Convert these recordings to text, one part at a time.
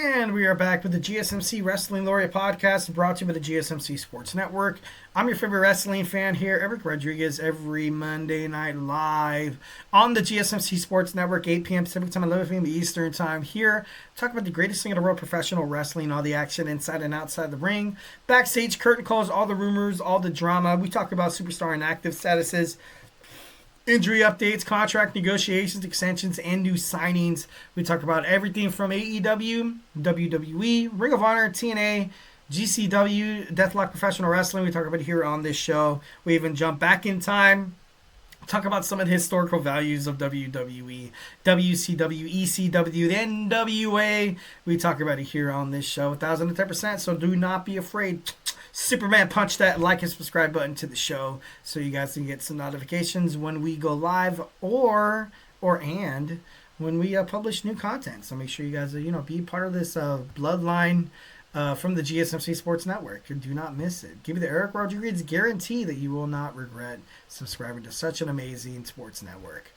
And we are back with the GSMC Wrestling Laureate podcast brought to you by the GSMC Sports Network. I'm your favorite wrestling fan here, Eric Rodriguez, every Monday night live on the GSMC Sports Network, 8 p.m. Pacific Time, 11 p.m. Eastern Time here. Talk about the greatest thing in the world, professional wrestling, all the action inside and outside the ring, backstage curtain calls, all the rumors, all the drama. We talk about superstar and active statuses, injury updates, contract negotiations, extensions, and new signings. We talk about everything from AEW, WWE, Ring of Honor, TNA, GCW, Deathlock Professional Wrestling. We talk about it here on this show. We even jump back in time, talk about some of the historical values of WWE, WCW, ECW, the NWA. We talk about it here on this show, 1,010%, so do not be afraid. Superman, punch that like and subscribe button to the show so you guys can get some notifications when we go live or when we publish new content. So make sure you guys be part of this bloodline from the GSMC Sports Network. Do not miss it. Give you the Eric Rodriguez guarantee that you will not regret subscribing to such an amazing sports network.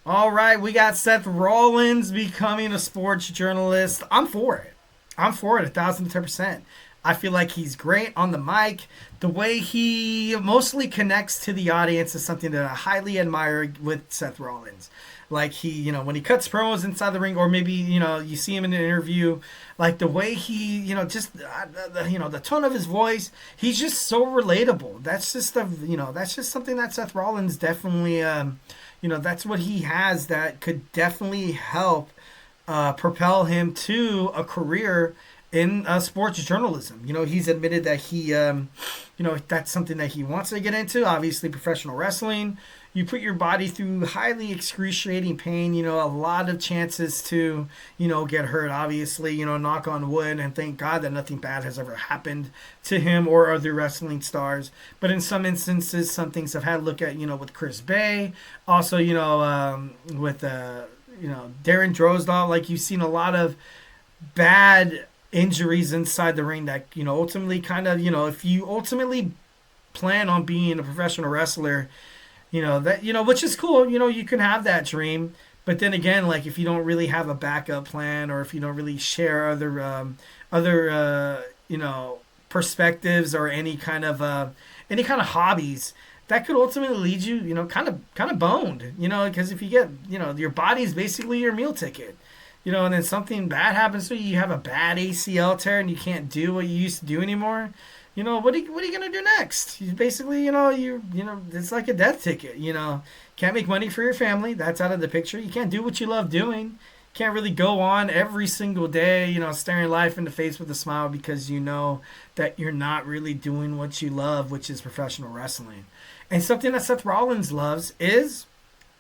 All right, we got Seth Rollins becoming a sports journalist. I'm for it. 1,010%. I feel like he's great on the mic. The way he mostly connects to the audience is something that I highly admire with Seth Rollins. Like he, when he cuts promos inside the ring, or maybe, you see him in an interview, like the way he, the tone of his voice, he's just so relatable. That's just that's just something that Seth Rollins definitely, that's what he has that could definitely help propel him to a career in sports journalism. He's admitted that he, that's something that he wants to get into. Obviously, professional wrestling, you put your body through highly excruciating pain, a lot of chances to, get hurt, obviously, knock on wood, and thank God that nothing bad has ever happened to him or other wrestling stars. But in some instances, some things I've had to look at, with Chris Bay, also, with, Darren Drozdahl, like you've seen a lot of bad injuries inside the ring that, ultimately kind of, if you ultimately plan on being a professional wrestler, which is cool, you can have that dream. But then again, like if you don't really have a backup plan, or if you don't really share other perspectives or any kind of hobbies, that could ultimately lead you, kind of boned, because if you get, your body's basically your meal ticket. And then something bad happens to you. You have a bad ACL tear and you can't do what you used to do anymore. What are you gonna do next? You basically, it's like a death ticket. Can't make money for your family. That's out of the picture. You can't do what you love doing. Can't really go on every single day, staring life in the face with a smile because you know that you're not really doing what you love, which is professional wrestling. And something that Seth Rollins loves is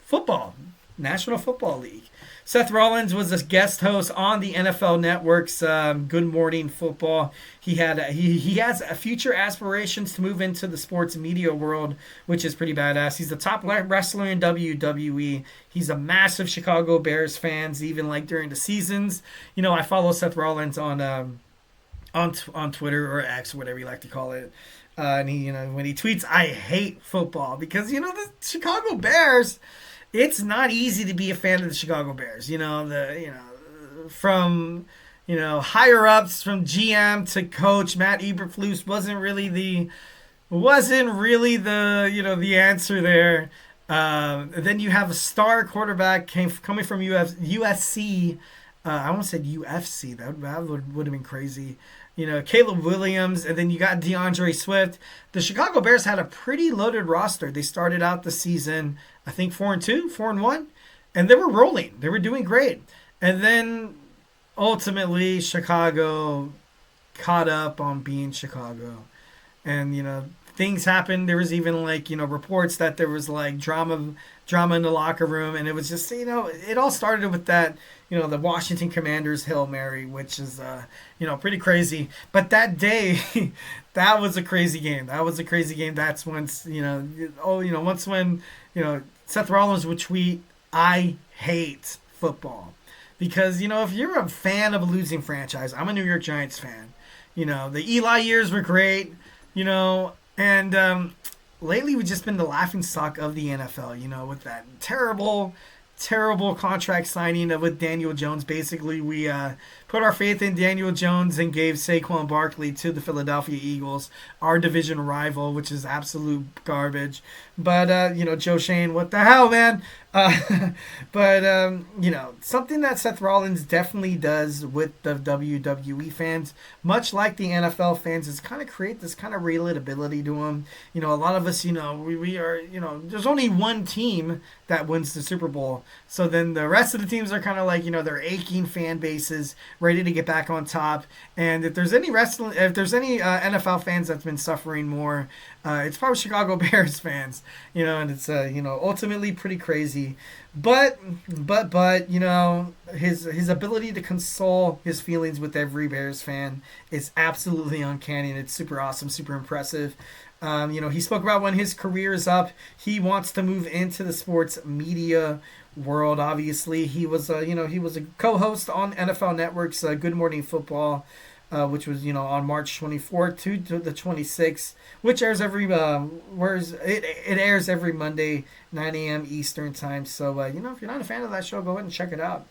football, National Football League. Seth Rollins was a guest host on the NFL Network's Good Morning Football. He has future aspirations to move into the sports media world, which is pretty badass. He's the top wrestler in WWE. He's a massive Chicago Bears fan, even like during the seasons. I follow Seth Rollins on Twitter or X, whatever you like to call it. And he, when he tweets, "I hate football," because the Chicago Bears. It's not easy to be a fan of the Chicago Bears. From higher ups, from GM to coach, Matt Eberflus wasn't really the answer there. Then you have a star quarterback coming from USC. I almost said UFC. That would have been crazy. Caleb Williams, and then you got DeAndre Swift. The Chicago Bears had a pretty loaded roster. They started out the season, I think 4-2, 4-1, and they were rolling. They were doing great. And then ultimately Chicago caught up on being Chicago. And, things happened. There was even reports that there was drama in the locker room, and it was just, it all started with that, the Washington Commanders Hail Mary, which is pretty crazy. But that day, that was a crazy game. That's once when Seth Rollins would tweet, "I hate football," because if you're a fan of a losing franchise, I'm a New York Giants fan. The Eli years were great. And lately we've just been the laughingstock of the NFL, with that terrible contract signing with Daniel Jones. Basically, we put our faith in Daniel Jones and gave Saquon Barkley to the Philadelphia Eagles, our division rival, which is absolute garbage. But Joe Shane, what the hell, man? But something that Seth Rollins definitely does with the WWE fans, much like the NFL fans, is kind of create this kind of relatability to them. A lot of us, we are, there's only one team that wins the Super Bowl. So then the rest of the teams are kind of like, they're aching fan bases, ready to get back on top. And if there's any NFL fans that's been suffering more, it's probably Chicago Bears fans, and it's ultimately pretty crazy. But his ability to console his feelings with every Bears fan is absolutely uncanny, and it's super awesome, super impressive. He spoke about when his career is up, he wants to move into the sports media world. Obviously, he was a co-host on NFL Network's Good Morning Football, which was on March 24th to the 26th, which airs it airs every Monday 9 a.m. Eastern time. So if you're not a fan of that show, go ahead and check it out.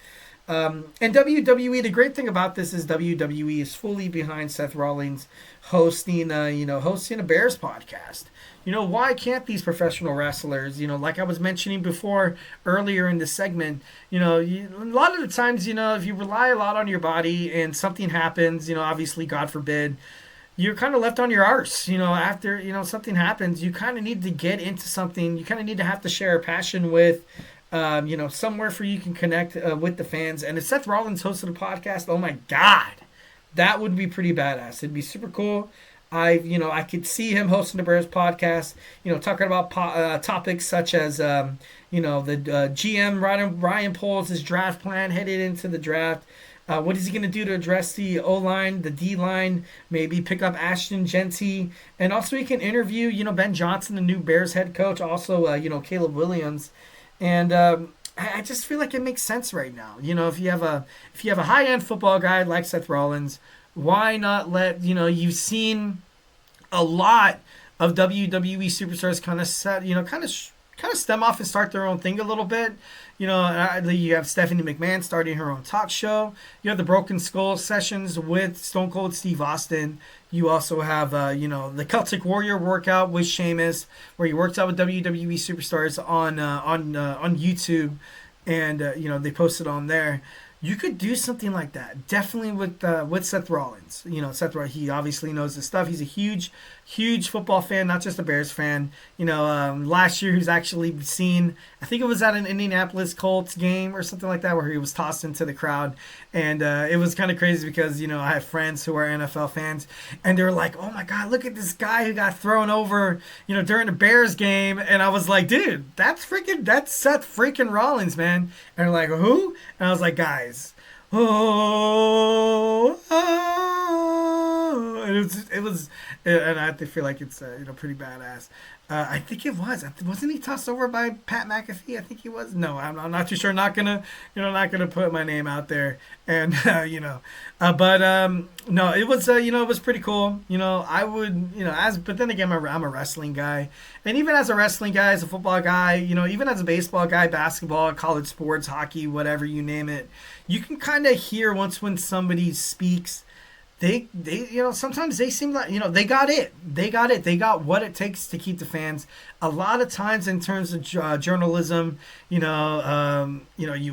And WWE, the great thing about this is WWE is fully behind Seth Rollins hosting a Bears podcast. Why can't these professional wrestlers, like I was mentioning before earlier in the segment, a lot of the times, if you rely a lot on your body and something happens, obviously, God forbid, you're kind of left on your arse, after, something happens, you kind of need to get into something, you kind of need to have to share a passion with, somewhere for you can connect with the fans. And if Seth Rollins hosted a podcast, oh my God, that would be pretty badass. It'd be super cool. I could see him hosting the Bears podcast, talking about topics such as, the GM Ryan Poles' draft plan headed into the draft. What is he going to do to address the O-line, the D-line, maybe pick up Ashton Genty, and also he can interview, Ben Johnson, the new Bears head coach, also, Caleb Williams. And I just feel like it makes sense right now. If you have a high-end football guy like Seth Rollins, why not let you've seen a lot of WWE superstars kind of stem off and start their own thing a little bit. You have Stephanie McMahon starting her own talk show. You have the Broken Skull sessions with Stone Cold Steve Austin. You also have the Celtic Warrior workout with Sheamus, where he works out with WWE superstars on YouTube, and they post it on there. You could do something like that, definitely with Seth Rollins. Seth Rollins, he obviously knows his stuff. He's a huge football fan, not just a Bears fan. Last year he was actually seen, I think it was at an Indianapolis Colts game or something like that, where he was tossed into the crowd. And it was kind of crazy because, I have friends who are NFL fans, and they were like, oh my God, look at this guy who got thrown over, during the Bears game. And I was like, dude, that's Seth freaking Rollins, man. And they're like, who? And I was like, guys, and I feel like it's pretty badass. I think it wasn't he tossed over by Pat McAfee? I think he was. No, I'm not too sure. Not gonna put my name out there. And no, it was it was pretty cool. I would but then again, I'm a wrestling guy, and even as a wrestling guy, as a football guy, even as a baseball guy, basketball, college sports, hockey, whatever you name it, you can kind of hear when somebody speaks. They sometimes they seem like they got it. They got what it takes to keep the fans. A lot of times in terms of journalism, you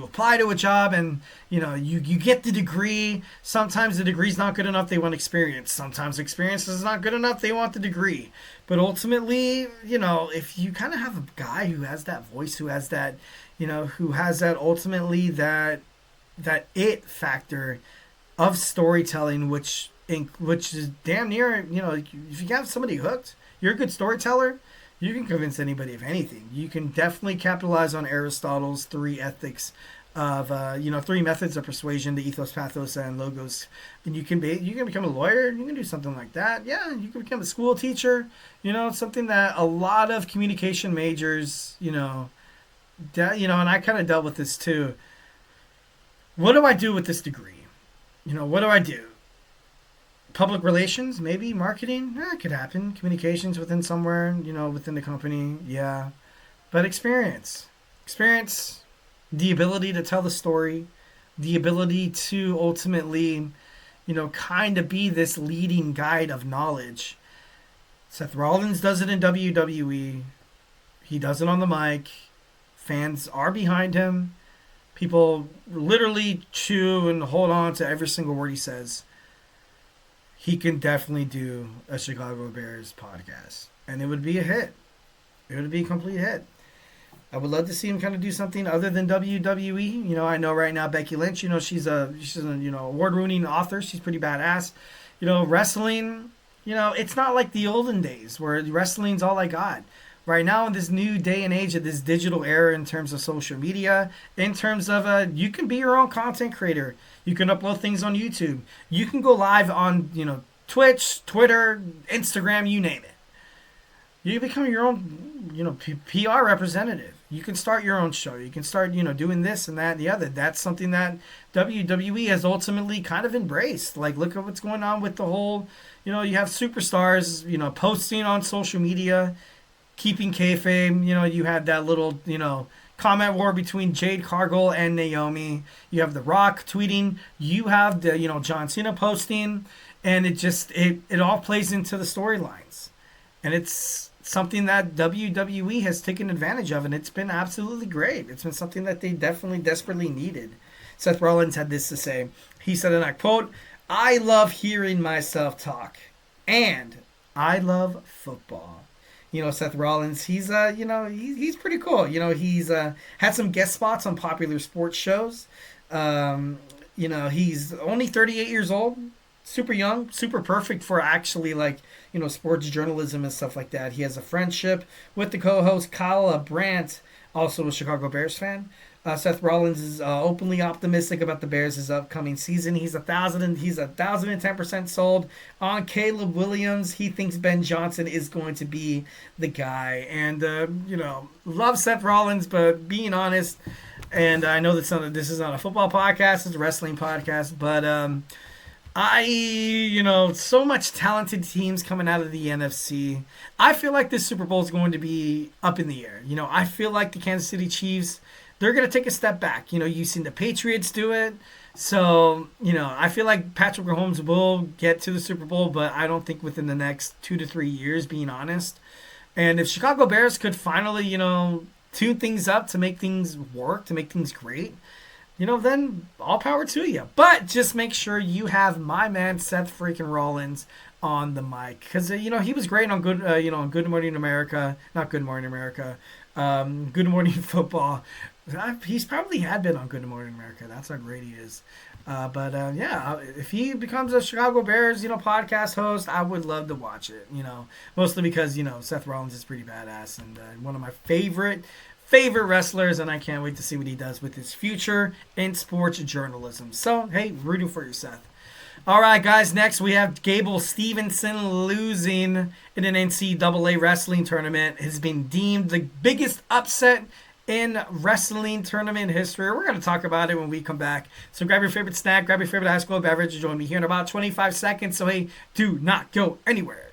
apply to a job and you get the degree. Sometimes the degree's not good enough. They want experience. Sometimes experience is not good enough. They want the degree. But ultimately, if you kind of have a guy who has that voice, who has that, who has that ultimately that it factor of storytelling, which is damn near, if you have somebody hooked, you're a good storyteller, you can convince anybody of anything. You can definitely capitalize on Aristotle's three ethics of, three methods of persuasion, the ethos, pathos, and logos. And you can become a lawyer, you can do something like that. Yeah, you can become a school teacher, something that a lot of communication majors, and I kind of dealt with this too. What do I do with this degree? What do I do? Public relations, maybe marketing, it could happen. Communications within somewhere, within the company, yeah. But experience, the ability to tell the story, the ability to ultimately, kind of be this leading guide of knowledge. Seth Rollins does it in WWE. He does it on the mic. Fans are behind him. People literally chew and hold on to every single word he says. He can definitely do a Chicago Bears podcast, and it would be a hit. It would be a complete hit. I would love to see him kind of do something other than WWE. I know right now Becky Lynch. She's a award-winning author. She's pretty badass. Wrestling. It's not like the olden days where wrestling's all I got. Right now, in this new day and age of this digital era, in terms of social media, in terms of you can be your own content creator. You can upload things on YouTube. You can go live on Twitch, Twitter, Instagram, you name it. You become your own PR representative. You can start your own show. You can start doing this and that and the other. That's something that WWE has ultimately kind of embraced. Like, look at what's going on with the whole. You have superstars posting on social media, keeping kayfabe. You had that little, comment war between Jade Cargill and Naomi. You have The Rock tweeting. You have the, John Cena posting. And it all plays into the storylines. And it's something that WWE has taken advantage of, and it's been absolutely great. It's been something that they definitely desperately needed. Seth Rollins had this to say. He said, and I quote, "I love hearing myself talk, and I love football." Seth Rollins, he's he's pretty cool. He's had some guest spots on popular sports shows. He's only 38 years old, super young, super perfect for actually sports journalism and stuff like that. He has a friendship with the co-host Kyle Brandt, also a Chicago Bears fan. Seth Rollins is openly optimistic about the Bears' upcoming season. He's 1,010% sold on Caleb Williams. He thinks Ben Johnson is going to be the guy. And, love Seth Rollins, but being honest, and I know that this is not a football podcast, it's a wrestling podcast, but so much talented teams coming out of the NFC. I feel like this Super Bowl is going to be up in the air. I feel like the Kansas City Chiefs, they're going to take a step back. You've seen the Patriots do it. So, I feel like Patrick Mahomes will get to the Super Bowl, but I don't think within the next 2 to 3 years, being honest. And if Chicago Bears could finally, tune things up to make things work, to make things great, then all power to you. But just make sure you have my man Seth freaking Rollins on the mic, because he was great on Good Morning America, not Good Morning America, Good Morning Football. He's probably had been on Good Morning America. That's how great he is. But if he becomes a Chicago Bears podcast host, I would love to watch it. Mostly because Seth Rollins is pretty badass and one of my favorite wrestlers, and I can't wait to see what he does with his future in sports journalism. So, hey, rooting for you, Seth. All right, guys, next we have Gable Stevenson losing in an NCAA wrestling tournament. Has been deemed the biggest upset in wrestling tournament history. We're going to talk about it when we come back. So grab your favorite snack, grab your favorite high school beverage, and join me here in about 25 seconds. So, hey, do not go anywhere.